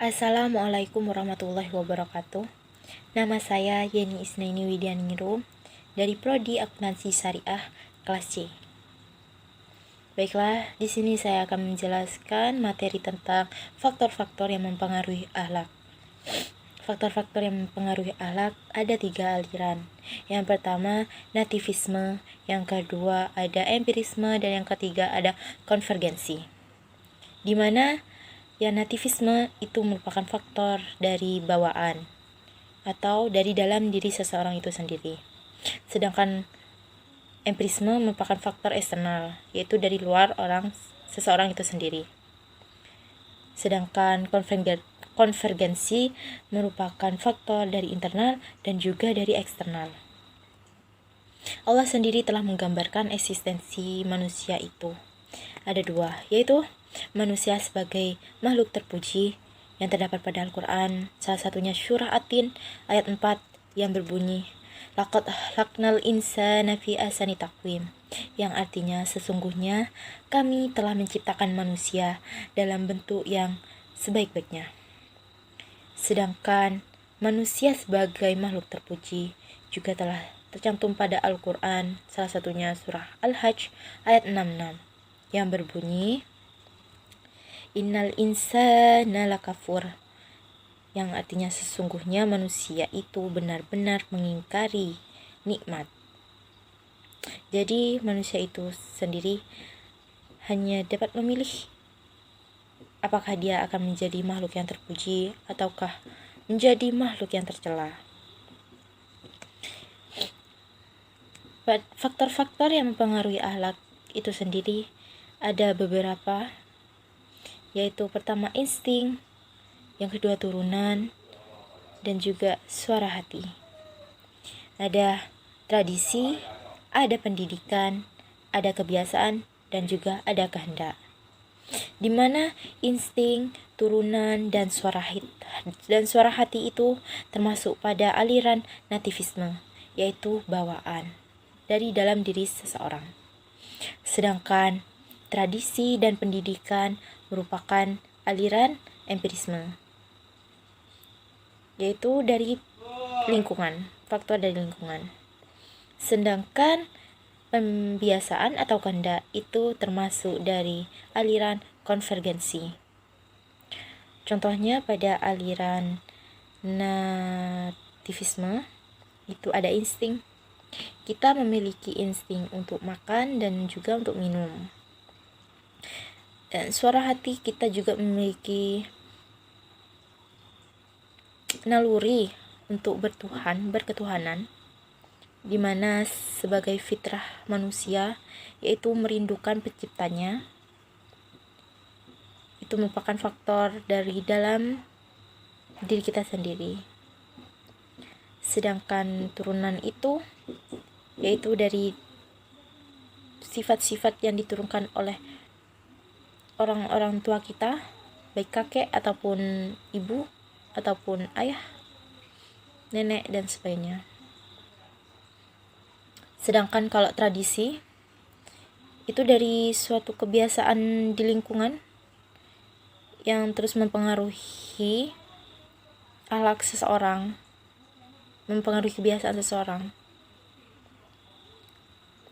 Assalamualaikum warahmatullahi wabarakatuh. Nama saya Yeni Isnaini Widianingrum dari Prodi Akuntansi Syariah kelas C. Baiklah, di sini saya akan menjelaskan materi tentang faktor-faktor yang mempengaruhi akhlak. Faktor-faktor yang mempengaruhi akhlak ada 3 aliran. Yang pertama, nativisme, yang kedua ada empirisme, dan yang ketiga ada konvergensi. Di mana yang nativisme itu merupakan faktor dari bawaan atau dari dalam diri seseorang itu sendiri. Sedangkan empirisme merupakan faktor eksternal, yaitu dari luar seseorang itu sendiri. Sedangkan konvergensi merupakan faktor dari internal dan juga dari eksternal. Allah sendiri telah menggambarkan eksistensi manusia itu. Ada 2, yaitu manusia sebagai makhluk terpuji yang terdapat pada Al-Quran, salah satunya surah At-Tin ayat 4 yang berbunyi laqad khalaqnal insana fi ahsani taqwim, yang artinya sesungguhnya kami telah menciptakan manusia dalam bentuk yang sebaik-baiknya. Sedangkan manusia sebagai makhluk terpuji juga telah tercantum pada Al-Quran, salah satunya surah Al-Hajj ayat 66 yang berbunyi innal insana lakafur, yang artinya sesungguhnya manusia itu benar-benar mengingkari nikmat. Jadi manusia itu sendiri hanya dapat memilih apakah dia akan menjadi makhluk yang terpuji ataukah menjadi makhluk yang tercela. Faktor-faktor yang mempengaruhi akhlak itu sendiri ada beberapa, yaitu pertama insting, yang kedua turunan, dan juga suara hati. Ada tradisi, ada pendidikan, ada kebiasaan, dan juga ada kehendak. Di mana insting, turunan, dan suara hati itu termasuk pada aliran nativisme, yaitu bawaan dari dalam diri seseorang. Sedangkan tradisi dan pendidikan merupakan aliran empirisme, yaitu dari lingkungan, faktor dari lingkungan. Sedangkan pembiasaan atau kehendak itu termasuk dari aliran konvergensi. Contohnya pada aliran nativisme itu ada insting. Kita memiliki insting untuk makan dan juga untuk minum. Dan suara hati kita juga memiliki naluri untuk berketuhanan, di mana sebagai fitrah manusia yaitu merindukan penciptanya. Itu merupakan faktor dari dalam diri kita sendiri. Sedangkan turunan itu yaitu dari sifat-sifat yang diturunkan oleh orang-orang tua kita, baik kakek ataupun ibu ataupun ayah, nenek, dan sebagainya. Sedangkan kalau tradisi itu dari suatu kebiasaan di lingkungan yang terus mempengaruhi akhlak seseorang, mempengaruhi kebiasaan seseorang.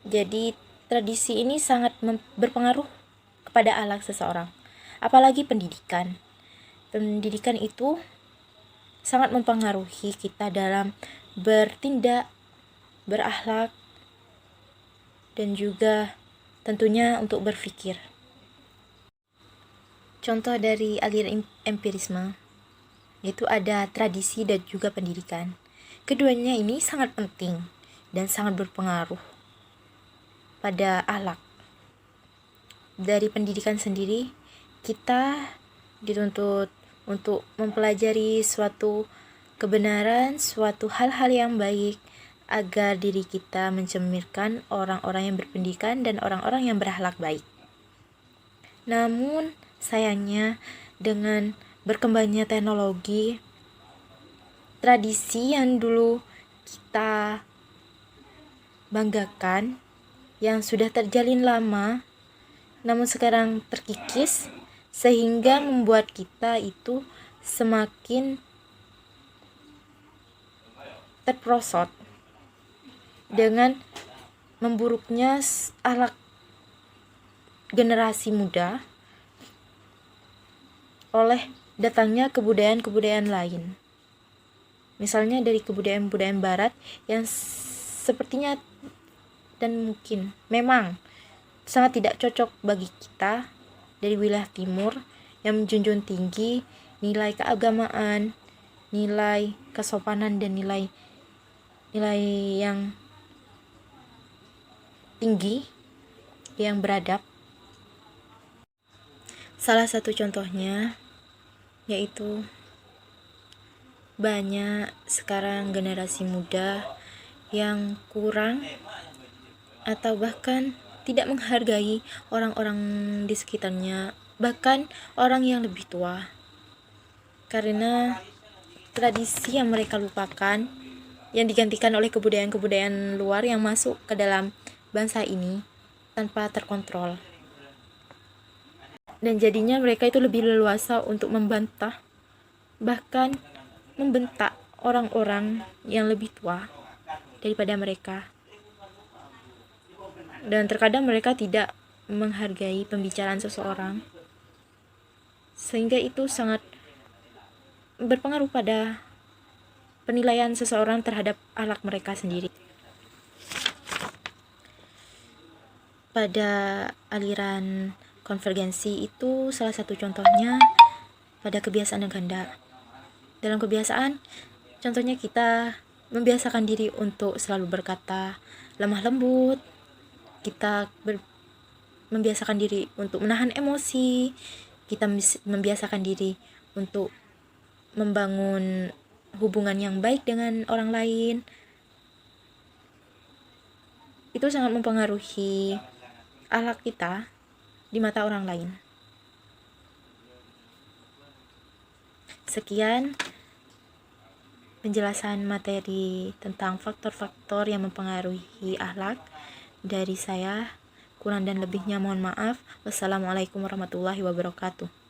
Jadi tradisi ini sangat berpengaruh kepada akhlak seseorang. Apalagi pendidikan. Pendidikan itu sangat mempengaruhi kita dalam bertindak, berakhlak, dan juga tentunya untuk berpikir. Contoh dari aliran empirisme yaitu ada tradisi dan juga pendidikan. Keduanya ini sangat penting dan sangat berpengaruh pada akhlak. Dari pendidikan sendiri, kita dituntut untuk mempelajari suatu kebenaran, suatu hal-hal yang baik, agar diri kita mencerminkan orang-orang yang berpendidikan dan orang-orang yang berakhlak baik. Namun, sayangnya dengan berkembangnya teknologi, tradisi yang dulu kita banggakan, yang sudah terjalin lama, namun sekarang terkikis sehingga membuat kita itu semakin terperosot dengan memburuknya akhlak generasi muda oleh datangnya kebudayaan-kebudayaan lain. Misalnya dari kebudayaan-kebudayaan barat yang sepertinya dan mungkin memang sangat tidak cocok bagi kita dari wilayah timur yang menjunjung tinggi nilai keagamaan, nilai kesopanan, dan nilai yang tinggi, yang beradab. Salah satu contohnya yaitu banyak sekarang generasi muda yang kurang atau bahkan tidak menghargai orang-orang di sekitarnya, bahkan orang yang lebih tua, karena tradisi yang mereka lupakan yang digantikan oleh kebudayaan-kebudayaan luar yang masuk ke dalam bangsa ini tanpa terkontrol. Dan jadinya mereka itu lebih leluasa untuk membantah, bahkan membentak orang-orang yang lebih tua daripada mereka. Dan terkadang mereka tidak menghargai pembicaraan seseorang, sehingga itu sangat berpengaruh pada penilaian seseorang terhadap akhlak mereka sendiri. Pada aliran konvergensi itu salah satu contohnya pada kebiasaan yang ganda. Dalam kebiasaan, contohnya kita membiasakan diri untuk selalu berkata lemah lembut, kita membiasakan diri untuk menahan emosi, kita membiasakan diri untuk membangun hubungan yang baik dengan orang lain. Itu sangat mempengaruhi akhlak kita di mata orang lain. Sekian penjelasan materi tentang faktor-faktor yang mempengaruhi akhlak dari saya. Kurang dan lebihnya mohon maaf. Wassalamualaikum warahmatullahi wabarakatuh.